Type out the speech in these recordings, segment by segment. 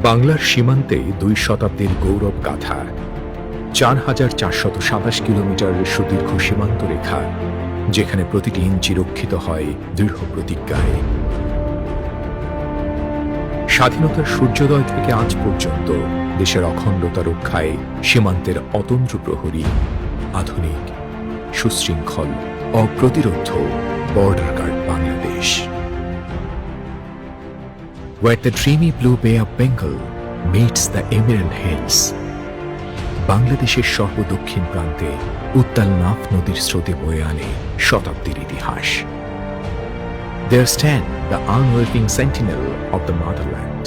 বাংলার সীমান্তে ২ শতাব্দীর গৌরব গাথা, ৪,৪২৭ কিলোমিটারের সুদীর্ঘ সীমান্ত রেখা, যেখানে প্রতিটি ইঞ্চি রক্ষিত হয় দৃঢ় প্রতিজ্ঞায়। স্বাধীনতার সূর্যোদয় থেকে আজ পর্যন্ত দেশের অখণ্ডতা রক্ষায় সীমান্তের অতন্দ্র প্রহরী, আধুনিক, সুশৃঙ্খল, অপ্রতিরোধ্য border guard Bangladesh. Where the dreamy blue Bay of Bengal meets the Emerald Hills, বাংলাদেশের সর্বদক্ষিণ প্রান্তে উত্তাল নাফ নদীর স্রোতে বয়ে আনে শতাব্দীর ইতিহাস। There stand the unwavering sentinel of the motherland,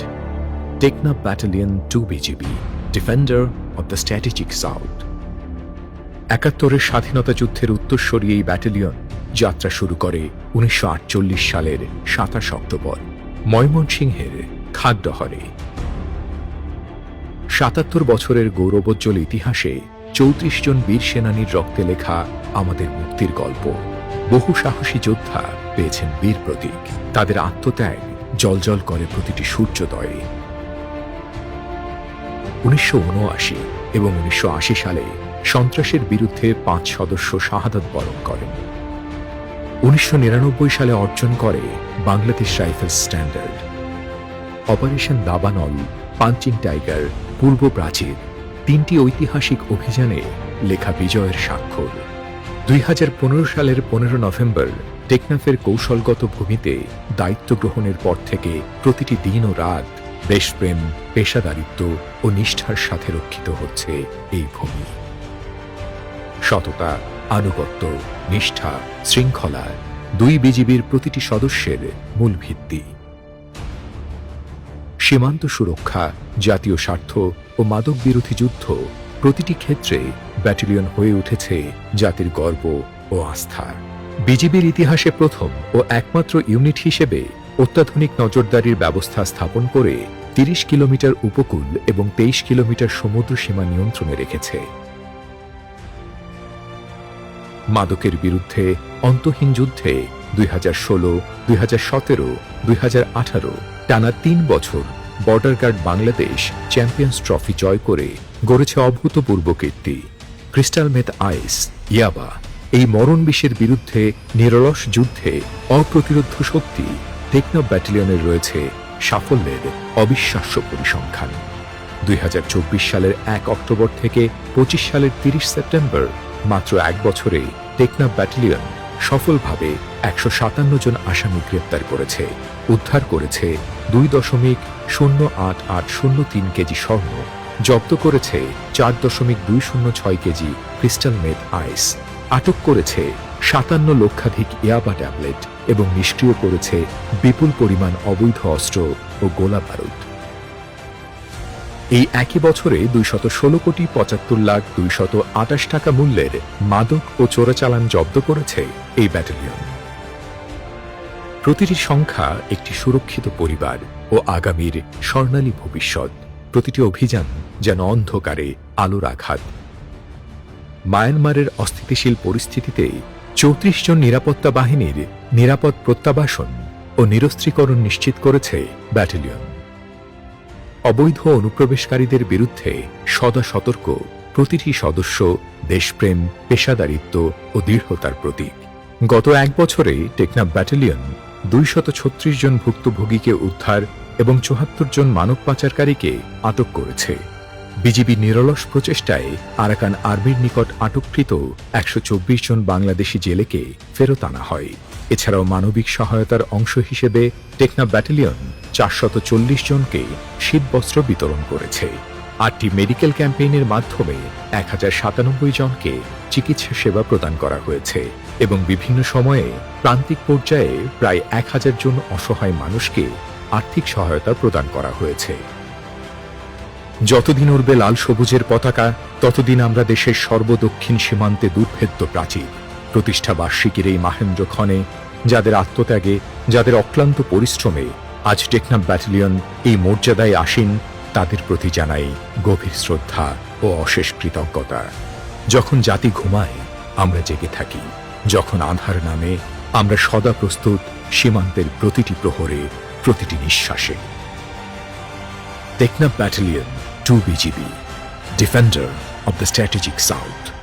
Teknaf Battalion 2 BGB, defender of the strategic south. ৭১-এর স্বাধীনতা যুদ্ধের উত্তরসূরি এই ব্যাটালিয়ন যাত্রা শুরু করে ১৯৪৮ সালের ২৭ অক্টোবর ময়মনসিংহের খাগড়াহরে। ৭৭ বছরের গৌরবোজ্জ্বল ইতিহাসে ৩৪ জন বীর সেনানীর রক্তে লেখা আমাদের মুক্তির গল্প। বহু সাহসী যোদ্ধা পেয়েছেন বীর প্রতীক, তাদের আত্মত্যাগ জ্বলজ্বল করে প্রতিটি সূর্যোদয়ে। ১৯৭৯ এবং ১৯৮০ সালে সন্ত্রাসের বিরুদ্ধে ৫ সদস্য শাহাদাত বরণ করেন। ১৯৯৯ সালে অর্জন করে বাংলাদেশ রাইফেলস স্ট্যান্ডার্ড। অপারেশন দাবানল, পাঞ্চিং টাইগার, পূর্ব প্রাচীর, ৩টি ঐতিহাসিক অভিযানে লেখা বিজয়ের স্বাক্ষর। ২০১৫ সালের ১৫ নভেম্বর টেকনাফের কৌশলগত ভূমিতে দায়িত্ব গ্রহণের পর থেকে প্রতিটি দিন ও রাত দেশপ্রেম, পেশাদারিত্ব ও নিষ্ঠার সাথে রক্ষিত হচ্ছে এই ভূমি। সততা, আনুগত্য, নিষ্ঠা, শৃঙ্খলা ২ বিজিবির প্রতিটি সদস্যের মূল ভিত্তি। সীমান্ত সুরক্ষা, জাতীয় স্বার্থ ও মাদক বিরোধী যুদ্ধ প্রতিটি ক্ষেত্রে ব্যাটালিয়ন হয়ে উঠেছে জাতির গর্ব ও আস্থা। বিজিবির ইতিহাসে প্রথম ও একমাত্র ইউনিট হিসেবে অত্যাধুনিক নজরদারির ব্যবস্থা স্থাপন করে ৩০ কিলোমিটার উপকূল এবং ২৩ কিলোমিটার সমুদ্র সীমা নিয়ন্ত্রণে রেখেছে। মাদকের বিরুদ্ধে অন্তহীন যুদ্ধে ২০১৬, ২০১৭, ২০১৮ টানা ৩ বছর border guard Bangladesh champions trophy জয় করে গড়েছে অভূতপূর্ব কীর্তি। ক্রিস্টাল মেথ আইস, ইয়াবা, এই মরণ বিষের বিরুদ্ধে নিরলস যুদ্ধে অপ্রতিরোধ্য শক্তি টেকনাফ ব্যাটালিয়নের রয়েছে সাফল্যের অবিশ্বাস্য পরিসংখ্যান। ২০২৪ সালের ১ অক্টোবর থেকে ২৫ সালের ৩০ সেপ্টেম্বর মাত্র ১ বছরে টেকনাফ ব্যাটালিয়ন সফলভাবে ১৫৭ জন আসামি গ্রেপ্তার করেছে, উদ্ধার করেছে ২.০8803 কেজি স্বর্ণ, জব্দ করেছে ৪.২০৬ কেজি ক্রিস্টাল মেথ আইস, আটক করেছে ৫৭ লক্ষাধিক ইয়াবা ট্যাবলেট এবং নিষ্ক্রিয় করেছে বিপুল পরিমাণ অবৈধ অস্ত্র ও গোলা বারুদ। এই একই বছরে ২১৬,৭৫,২২৮ টাকা মূল্যের মাদক ও চোরাচালান জব্দ করেছে এই ব্যাটালিয়ন। প্রতিটি সংখ্যা একটি সুরক্ষিত পরিবার ও আগামীর স্বর্ণালী ভবিষ্যৎ। প্রতিটি অভিযান যেন অন্ধকারে আলোর আঘাত। মায়ানমারের অস্থিতিশীল পরিস্থিতিতে ৩৪ জন নিরাপত্তা বাহিনীর নিরাপদ প্রত্যাবাসন ও নিরস্ত্রীকরণ নিশ্চিত করেছে ব্যাটালিয়ন। অবৈধ অনুপ্রবেশকারীদের বিরুদ্ধে সদা সতর্ক প্রতিটি সদস্য দেশপ্রেম, পেশাদারিত্ব ও দৃঢ়তার প্রতীক। গত ১ বছরে টেকনাফ ব্যাটালিয়ন ২৩৬ জন ভুক্তভোগীকে উদ্ধার এবং ৭৪ জন মানব পাচারকারীকে আটক করেছে। বিজিবি নিরলস প্রচেষ্টায় আরাকান আর্মির নিকট আটককৃত ১২৪ জন বাংলাদেশি জেলেকে ফেরত আনা হয়। এছাড়াও মানবিক সহায়তার অংশ হিসেবে টেকনাফ ব্যাটালিয়ন ৪৪০ জনকে শীতবস্ত্র বিতরণ করেছে। ৮টি মেডিকেল ক্যাম্পেইনের মাধ্যমে ১,০৯৭ জনকে চিকিৎসা সেবা প্রদান করা হয়েছে এবং বিভিন্ন সময়ে প্রান্তিক পর্যায়ে প্রায় ১,০০০ জন অসহায় মানুষকে আর্থিক সহায়তা প্রদান করা হয়েছে। যতদিন উড়বে লাল সবুজের পতাকা, ততদিন আমরা দেশের সর্বদক্ষিণ সীমান্তে দুর্ভেদ্য প্রাচীর। প্রতিষ্ঠা বার্ষিকীর এই মাহেন্দ্রক্ষণে যাদের আত্মত্যাগে, যাদের অক্লান্ত পরিশ্রমে আজ টেকনাফ ব্যাটালিয়ন এই মর্যাদায় আসীন, তাদের প্রতি জানাই গভীর শ্রদ্ধা ও অশেষ কৃতজ্ঞতা। যখন জাতি ঘুমায় আমরা জেগে থাকি, যখন আঁধার নামে আমরা সদা প্রস্তুত সীমান্তের প্রতিটি প্রহরে, প্রতিটি নিঃশ্বাসে। Teknaf Battalion 2 BGB, Defender of the Strategic South.